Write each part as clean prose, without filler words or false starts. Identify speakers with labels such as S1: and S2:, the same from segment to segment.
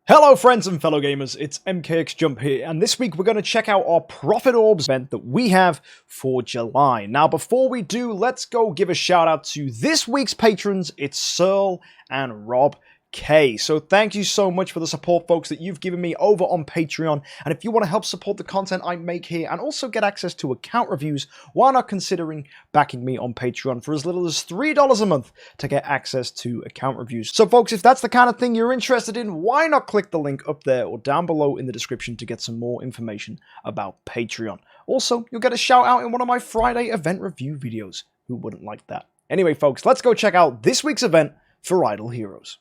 S1: Hello friends and fellow gamers, it's MKxJUMP here, and this week we're going to check out our Profit Orbs event that we have for July. Now before we do, let's go give a shout out to this week's patrons. It's Searle and Rob K. So thank you so much for the support, folks, that you've given me over on Patreon. And if you want to help support the content I make here and also get access to account reviews, why not considering backing me on Patreon for as little as $3 a month to get access to account reviews. So folks, if that's the kind of thing you're interested in, why not click the link up there or down below in the description to get some more information about Patreon. Also, you'll get a shout out in one of my Friday event review videos. Who wouldn't like that? Anyway, folks, let's go check out this week's event for Idle Heroes.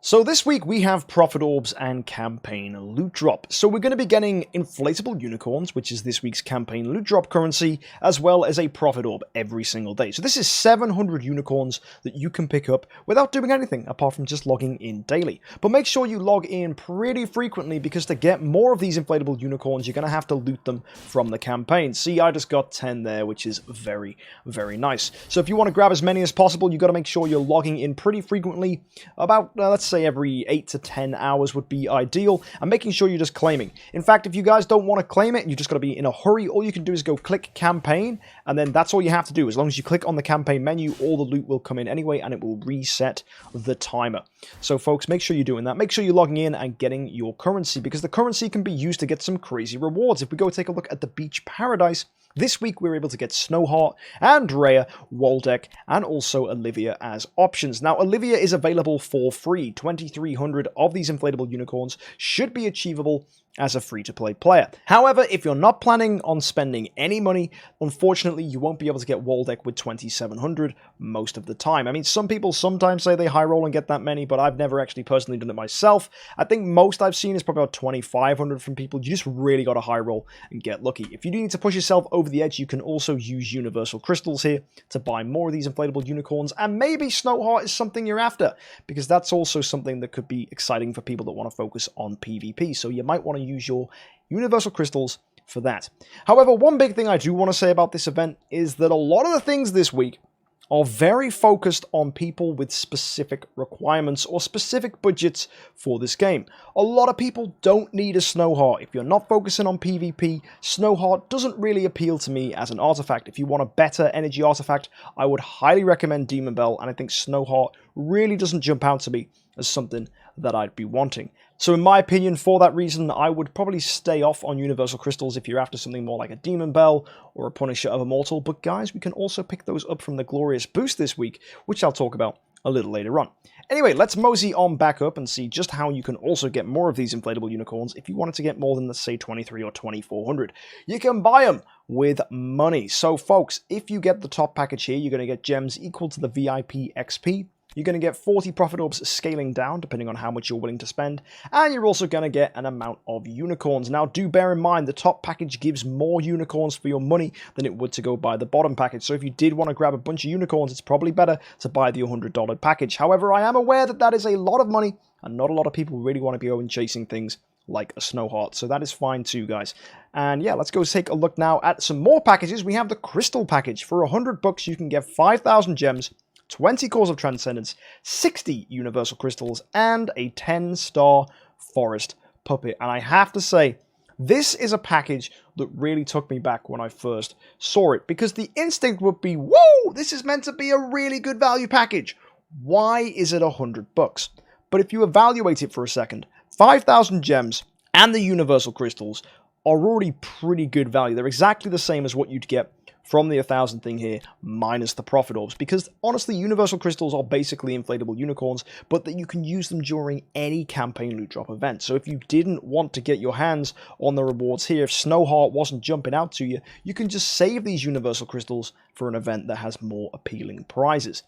S1: So this week we have Profit Orbs and Campaign Loot Drop. So we're going to be getting inflatable unicorns, which is this week's Campaign Loot Drop currency, as well as a Profit Orb every single day. So this is 700 unicorns that you can pick up without doing anything apart from just logging in daily. But make sure you log in pretty frequently, because to get more of these inflatable unicorns, you're going to have to loot them from the campaign. See, I just got 10 there, which is very, very nice. So if you want to grab as many as possible, you've got to make sure you're logging in pretty frequently, about, let's say, every 8 to 10 hours would be ideal, and making sure you're just claiming. In fact, if you guys don't want to claim it, you just got to be in a hurry, all you can do is go click campaign, and then that's all you have to do. As long as you click on the campaign menu, all the loot will come in anyway, and it will reset the timer. So folks, make sure you're doing that. Make sure you're logging in and getting your currency, because the currency can be used to get some crazy rewards. If we go take a look at the Beach Paradise, this week we were able to get Snowheart, Andrea, Waldeck, and also Olivia as options. Now Olivia is available for free. 2,300 of these inflatable unicorns should be achievable as a free-to-play player. However, if you're not planning on spending any money, unfortunately you won't be able to get Waldeck with 2,700 most of the time. I mean, some people sometimes say they high roll and get that many, but I've never actually personally done it myself. I think most I've seen is probably about 2,500 from people. You just really got to high roll and get lucky. If you do need to push yourself over the edge, you can also use universal crystals here to buy more of these inflatable unicorns, and maybe Snowheart is something you're after, because that's also something that could be exciting for people that want to focus on PvP. So you might want to use your universal crystals for that. However, one big thing I do want to say about this event is that a lot of the things this week are very focused on people with specific requirements or specific budgets for this game. A lot of people don't need a Snowheart. If you're not focusing on PvP, Snowheart doesn't really appeal to me as an artifact. If you want a better energy artifact, I would highly recommend Demon Bell, and I think Snowheart really doesn't jump out to me as something that I'd be wanting. So in my opinion, for that reason, I would probably stay off on Universal Crystals if you're after something more like a Demon Bell or a Punisher of Immortal. But guys, we can also pick those up from the Glorious Boost this week, which I'll talk about a little later on. Anyway, let's mosey on back up and see just how you can also get more of these inflatable unicorns if you wanted to get more than, let's say, 23 or 2,400. You can buy them with money. So folks, if you get the top package here, you're going to get gems equal to the VIP XP. You're going to get 40 Profit Orbs scaling down, depending on how much you're willing to spend, and you're also going to get an amount of unicorns. Now, do bear in mind, the top package gives more unicorns for your money than it would to go buy the bottom package. So if you did want to grab a bunch of unicorns, it's probably better to buy the $100 package. However, I am aware that that is a lot of money, and not a lot of people really want to be going chasing things like a Snowheart, so that is fine too, guys. And yeah, let's go take a look now at some more packages. We have the Crystal package. For $100, you can get 5,000 gems, 20 Cores of Transcendence, 60 Universal Crystals, and a 10-star Forest Puppet. And I have to say, this is a package that really took me back when I first saw it, because the instinct would be, whoa, this is meant to be a really good value package. Why is it $100? But if you evaluate it for a second, 5,000 gems and the Universal Crystals are already pretty good value. They're exactly the same as what you'd get from the 1,000 thing here, minus the Profit Orbs, because honestly, Universal Crystals are basically inflatable unicorns, but that you can use them during any campaign loot drop event. So if you didn't want to get your hands on the rewards here, if Snowheart wasn't jumping out to you, you can just save these Universal Crystals for an event that has more appealing prizes.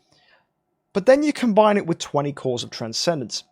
S1: But then you combine it with 20 Cores of Transcendence.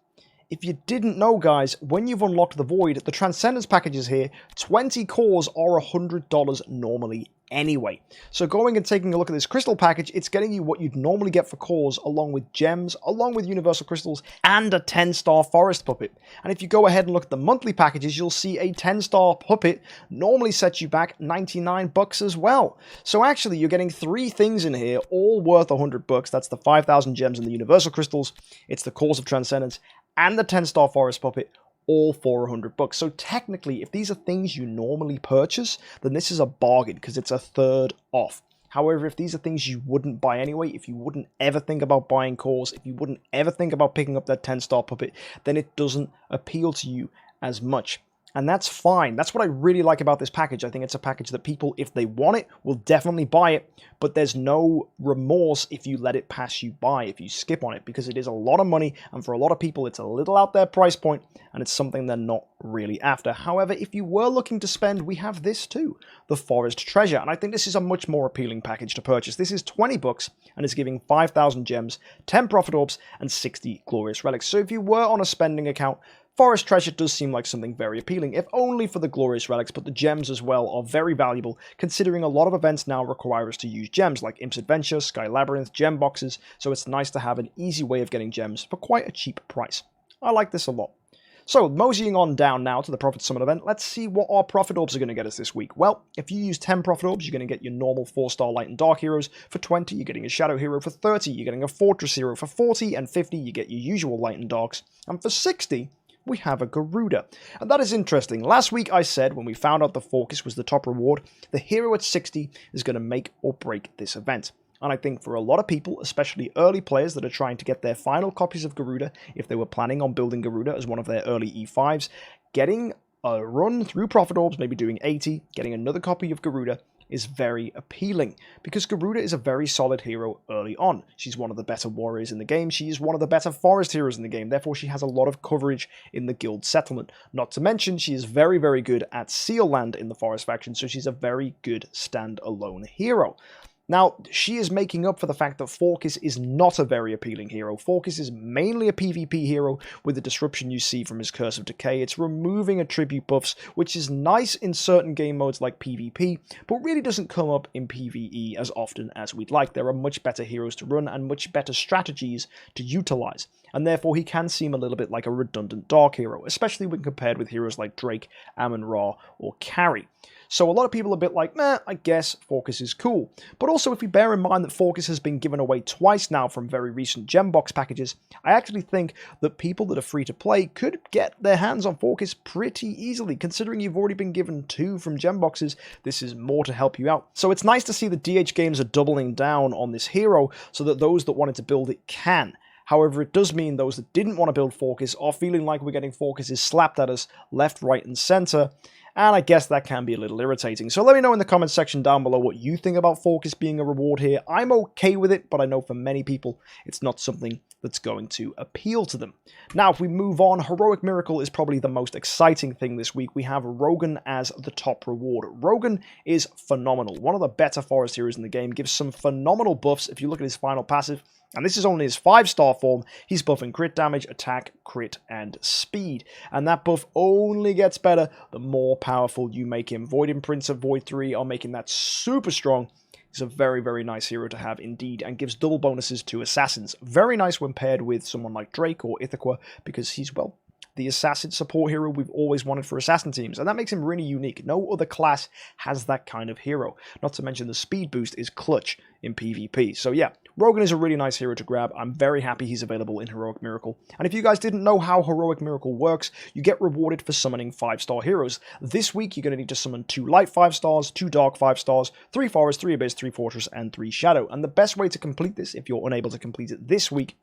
S1: If you didn't know, guys, when you've unlocked the Void, the Transcendence packages here, 20 cores are $100 normally anyway. So going and taking a look at this crystal package, it's getting you what you'd normally get for cores, along with gems, along with universal crystals, and a 10-star forest puppet. And if you go ahead and look at the monthly packages, you'll see a 10-star puppet normally sets you back 99 bucks as well. So actually, you're getting 3 things in here, all worth 100 bucks. That's the 5,000 gems and the universal crystals, it's the cores of transcendence, and the 10-star forest puppet, all for 100 bucks. So technically, if these are things you normally purchase, then this is a bargain because it's a third off. However, if these are things you wouldn't buy anyway, if you wouldn't ever think about buying cores, if you wouldn't ever think about picking up that 10-star puppet, then it doesn't appeal to you as much. And that's fine. That's what I really like about this package. I think it's a package that people, if they want it, will definitely buy it, but there's no remorse if you let it pass you by, if you skip on it, because it is a lot of money, and for a lot of people, it's a little out there price point, and it's something they're not really after. However, if you were looking to spend, we have this too, the Forest Treasure, and I think this is a much more appealing package to purchase. This is 20 bucks, and it's giving 5,000 gems, 10 Prophet Orbs, and 60 Glorious Relics. So if you were on a spending account, Forest Treasure does seem like something very appealing, if only for the Glorious Relics, but the gems as well are very valuable, considering a lot of events now require us to use gems, like Imp's Adventure, Sky Labyrinth, gem boxes, so it's nice to have an easy way of getting gems for quite a cheap price. I like this a lot. So, moseying on down now to the Prophet Summit event, let's see what our Prophet Orbs are going to get us this week. Well, if you use 10 Prophet Orbs, you're going to get your normal 4-star Light and Dark heroes. For 20, you're getting a Shadow hero. For 30, you're getting a Fortress hero. For 40 and 50, you get your usual Light and Darks. And for 60, we have a Garuda. And that is interesting. Last week I said, when we found out the Forcus was the top reward, the hero at 60 is going to make or break this event. And I think for a lot of people, especially early players that are trying to get their final copies of Garuda, if they were planning on building Garuda as one of their early E5s, getting a run through Prophet Orbs, maybe doing 80, getting another copy of Garuda, is very appealing, because Garuda is a very solid hero early on. She's one of the better warriors in the game, she is one of the better forest heroes in the game, therefore she has a lot of coverage in the guild settlement. Not to mention, she is very, very good at Seal Land in the forest faction, so she's a very good standalone hero. Now, she is making up for the fact that Forcus is not a very appealing hero. Forcus is mainly a PvP hero with the disruption you see from his Curse of Decay. It's removing attribute buffs, which is nice in certain game modes like PvP, but really doesn't come up in PvE as often as we'd like. There are much better heroes to run and much better strategies to utilize, and therefore he can seem a little bit like a redundant Dark hero, especially when compared with heroes like Drake, Amun-Ra, or Carry. So a lot of people are a bit like, meh, I guess Forcus is cool. But also, if we bear in mind that Forcus has been given away twice now from very recent gem box packages, I actually think that people that are free to play could get their hands on Forcus pretty easily. Considering you've already been given 2 from gem boxes, this is more to help you out. So it's nice to see that DH Games are doubling down on this hero so that those that wanted to build it can. However, it does mean those that didn't want to build Forcus are feeling like we're getting Forcuses slapped at us left, right, and center. And I guess that can be a little irritating. So let me know in the comments section down below what you think about Forcus being a reward here. I'm okay with it, but I know for many people it's not something that's going to appeal to them. Now, if we move on, Heroic Miracle is probably the most exciting thing this week. We have Rogan as the top reward. Rogan is phenomenal. One of the better forest heroes in the game, gives some phenomenal buffs if you look at his final passive. And this is only his 5-star form. He's buffing crit damage, attack, crit, and speed. And that buff only gets better the more powerful you make him. Void Imprints of Void 3 are making that super strong. He's a very, very nice hero to have indeed, and gives double bonuses to assassins. Very nice when paired with someone like Drake or Ithaca, because he's, well, the assassin support hero we've always wanted for assassin teams, and that makes him really unique. No other class has that kind of hero. Not to mention the speed boost is clutch in PvP. So yeah, Rogan is a really nice hero to grab. I'm very happy he's available in Heroic Miracle. And if you guys didn't know how Heroic Miracle works, you get rewarded for summoning 5-star heroes. This week, you're going to need to summon 2 light 5-stars, 2 dark 5-stars, 3 forest, 3 abyss, 3 fortress, and 3 shadow. And the best way to complete this, if you're unable to complete it this week,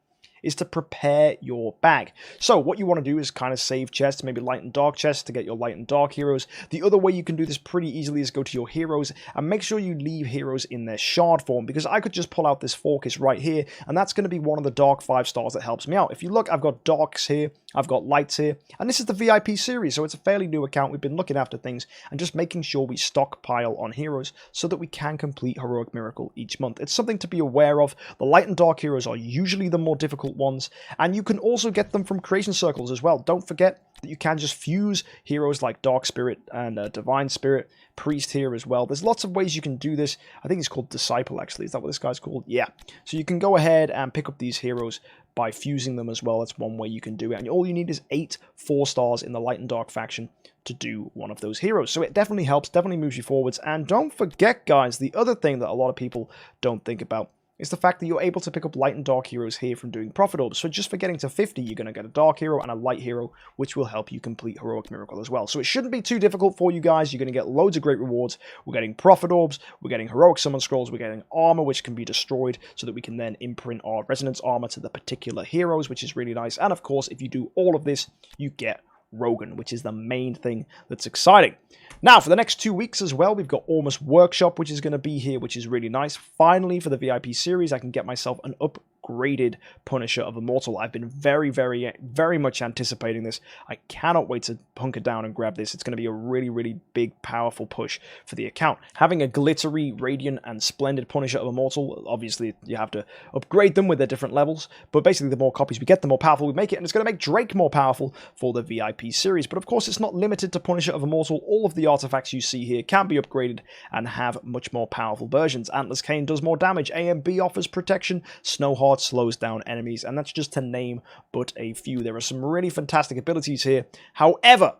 S1: is to prepare your bag. So what you want to do is kind of save chests, maybe light and dark chests to get your light and dark heroes. The other way you can do this pretty easily is go to your heroes and make sure you leave heroes in their shard form, because I could just pull out this Forcus right here, and that's going to be one of the dark 5-stars that helps me out. If you look, I've got darks here, I've got lights here, and this is the VIP series, so it's a fairly new account. We've been looking after things and just making sure we stockpile on heroes so that we can complete Heroic Miracle each month. It's something to be aware of. The light and dark heroes are usually the more difficult difficult ones, and you can also get them from creation circles as well. Don't forget that you can just fuse heroes like Dark Spirit and Divine Spirit, Priest here as well. There's lots of ways you can do this. I think he's called Disciple, actually. Is that what this guy's called? Yeah. So you can go ahead and pick up these heroes by fusing them as well. That's one way you can do it. And all you need is 8 4-stars in the Light and Dark faction to do one of those heroes. So it definitely helps, definitely moves you forwards. And don't forget, guys, the other thing that a lot of people don't think about is the fact that you're able to pick up light and dark heroes here from doing Prophet Orbs. So just for getting to 50, you're going to get a dark hero and a light hero, which will help you complete Heroic Miracle as well. So it shouldn't be too difficult for you guys. You're going to get loads of great rewards. We're getting Prophet Orbs, we're getting Heroic Summon Scrolls, we're getting armor, which can be destroyed so that we can then imprint our Resonance armor to the particular heroes, which is really nice. And of course, if you do all of this, you get Rogan, which is the main thing that's exciting. Now, for the next 2 weeks as well, we've got Almost Workshop, which is going to be here, which is really nice. Finally, for the VIP series, I can get myself an upgraded Punisher of Immortal. I've been very much anticipating this. I cannot wait to hunker down and grab this. It's going to be a really big, powerful push for the account. Having a glittery, radiant, and splendid Punisher of Immortal, obviously you have to upgrade them with their different levels, but basically the more copies we get, the more powerful we make it, and it's going to make Drake more powerful for the VIP series. But of course, it's not limited to Punisher of Immortal. All of the artifacts you see here can be upgraded and have much more powerful versions. Antler's Cane does more damage, AMB offers protection, Snowheart slows down enemies, and that's just to name but a few. There are some really fantastic abilities here. However,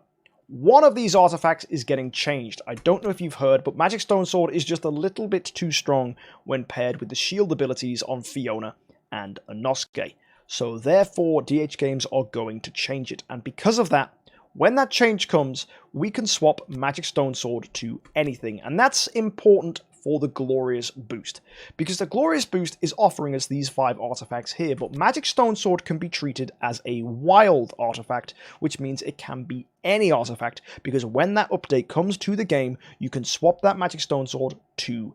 S1: one of these artifacts is getting changed. I don't know if you've heard, but Magic Stone Sword is just a little bit too strong when paired with the shield abilities on Fiona and Inosuke. So therefore, DH Games are going to change it, and because of that, when that change comes, we can swap Magic Stone Sword to anything, and that's important for the Glorious Boost, because the Glorious Boost is offering us these 5 artifacts here, but Magic Stone Sword can be treated as a wild artifact, which means it can be any artifact, because when that update comes to the game, you can swap that Magic Stone Sword to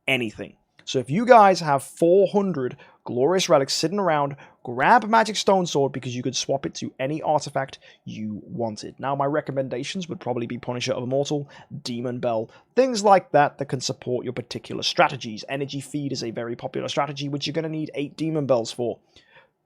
S1: anything. So if you guys have 400 Glorious Relics sitting around, grab Magic Stone Sword because you could swap it to any artifact you wanted. Now, my recommendations would probably be Punisher of Immortal, Demon Bell, things like that that can support your particular strategies. Energy Feed is a very popular strategy, which you're going to need 8 Demon Bells for.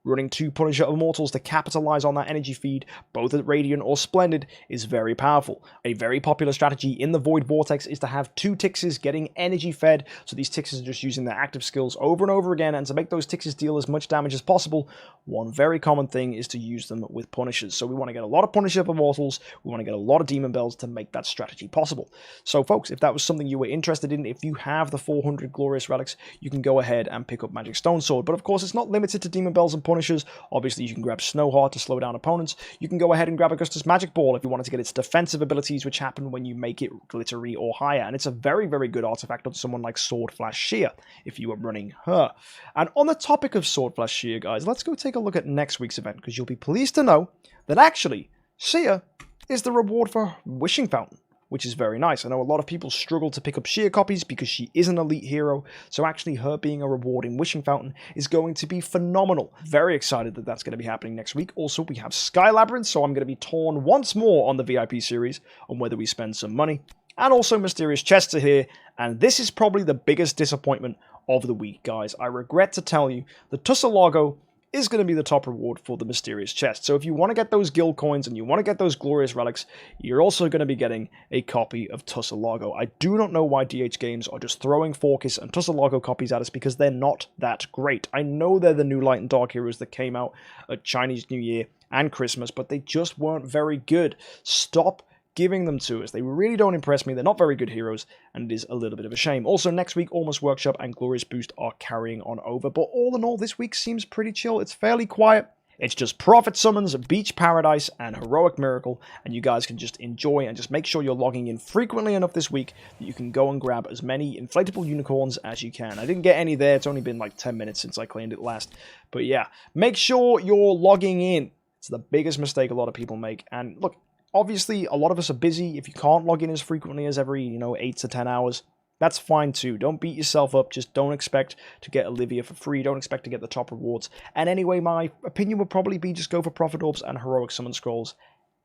S1: Running 2 Punisher of Immortals to capitalize on that energy feed, both at Radiant or Splendid, is very powerful. A very popular strategy in the Void Vortex is to have 2 Tixes getting energy fed, so these Tixes are just using their active skills over and over again, and to make those Tixes deal as much damage as possible, one very common thing is to use them with Punishers. So we want to get a lot of Punisher of Immortals, we want to get a lot of Demon Bells to make that strategy possible. So folks, if that was something you were interested in, if you have the 400 Glorious Relics, you can go ahead and pick up Magic Stone Sword. But of course, it's not limited to Demon Bells and Punishers. Obviously, you can grab Snowheart to slow down opponents. You can go ahead and grab Augustus Magic Ball if you wanted to get its defensive abilities, which happen when you make it glittery or higher. And it's a very good artifact on someone like Sword Flash Shear, if you are running her. And on the topic of Sword Flash Shear, guys, let's go take a look at next week's event, because you'll be pleased to know that actually, Shear is the reward for Wishing Fountain, which is very nice. I know a lot of people struggle to pick up Shear copies because she is an elite hero, so actually her being a reward in Wishing Fountain is going to be phenomenal. Very excited that that's going to be happening next week. Also, we have Sky Labyrinth, so I'm going to be torn once more on the VIP series on whether we spend some money. And also Mysterious Chests are here, and this is probably the biggest disappointment of the week, guys. I regret to tell you, the Tussalago is going to be the top reward for the Mysterious Chest. So if you want to get those guild coins and you want to get those Glorious Relics, you're also going to be getting a copy of Tussalago. I do not know why DH Games are just throwing Forkis and Tussalago copies at us, because they're not that great. I know they're the new Light and Dark heroes that came out at Chinese New Year and Christmas, but they just weren't very good. Stop giving them to us. They really don't impress me. They're not very good heroes, and it is a little bit of a shame. Also, next week, Almost Workshop and Glorious Boost are carrying on over, but all in all, this week seems pretty chill. It's fairly quiet. It's just Prophet Summons, Beach Paradise, and Heroic Miracle, and you guys can just enjoy and just make sure you're logging in frequently enough this week that you can go and grab as many inflatable unicorns as you can. I didn't get any there. It's only been like 10 minutes since I claimed it last. But yeah, make sure you're logging in. It's the biggest mistake a lot of people make. And look, obviously, a lot of us are busy. If you can't log in as frequently as every, 8 to 10 hours, that's fine too. Don't beat yourself up. Just don't expect to get Olivia for free. Don't expect to get the top rewards. And anyway, my opinion would probably be just go for Prophet Orbs and Heroic Summon Scrolls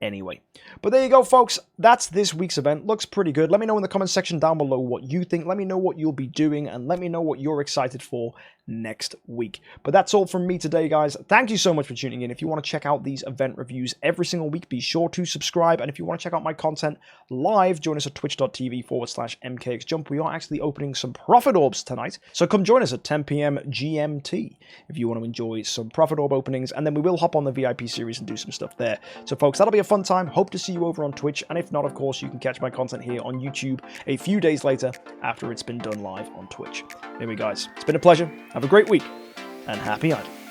S1: anyway. But there you go, folks. That's this week's event. Looks pretty good. Let me know in the comment section down below what you think. Let me know what you'll be doing, and let me know what you're excited for next week. But that's all from me today, guys. Thank you so much for tuning in. If you want to check out these event reviews every single week, be sure to subscribe. And if you want to check out my content live, join us at twitch.tv/MKxJUMP. We are actually opening some Prophet Orbs tonight, so come join us at 10 p.m. GMT if you want to enjoy some Prophet Orb openings, and then we will hop on the VIP series and do some stuff there. So folks, that'll be a fun time. Hope to see you over on Twitch, and if not, of course, you can catch my content here on YouTube a few days later after it's been done live on Twitch. Anyway, guys, it's been a pleasure. Have a great week, and happy idling.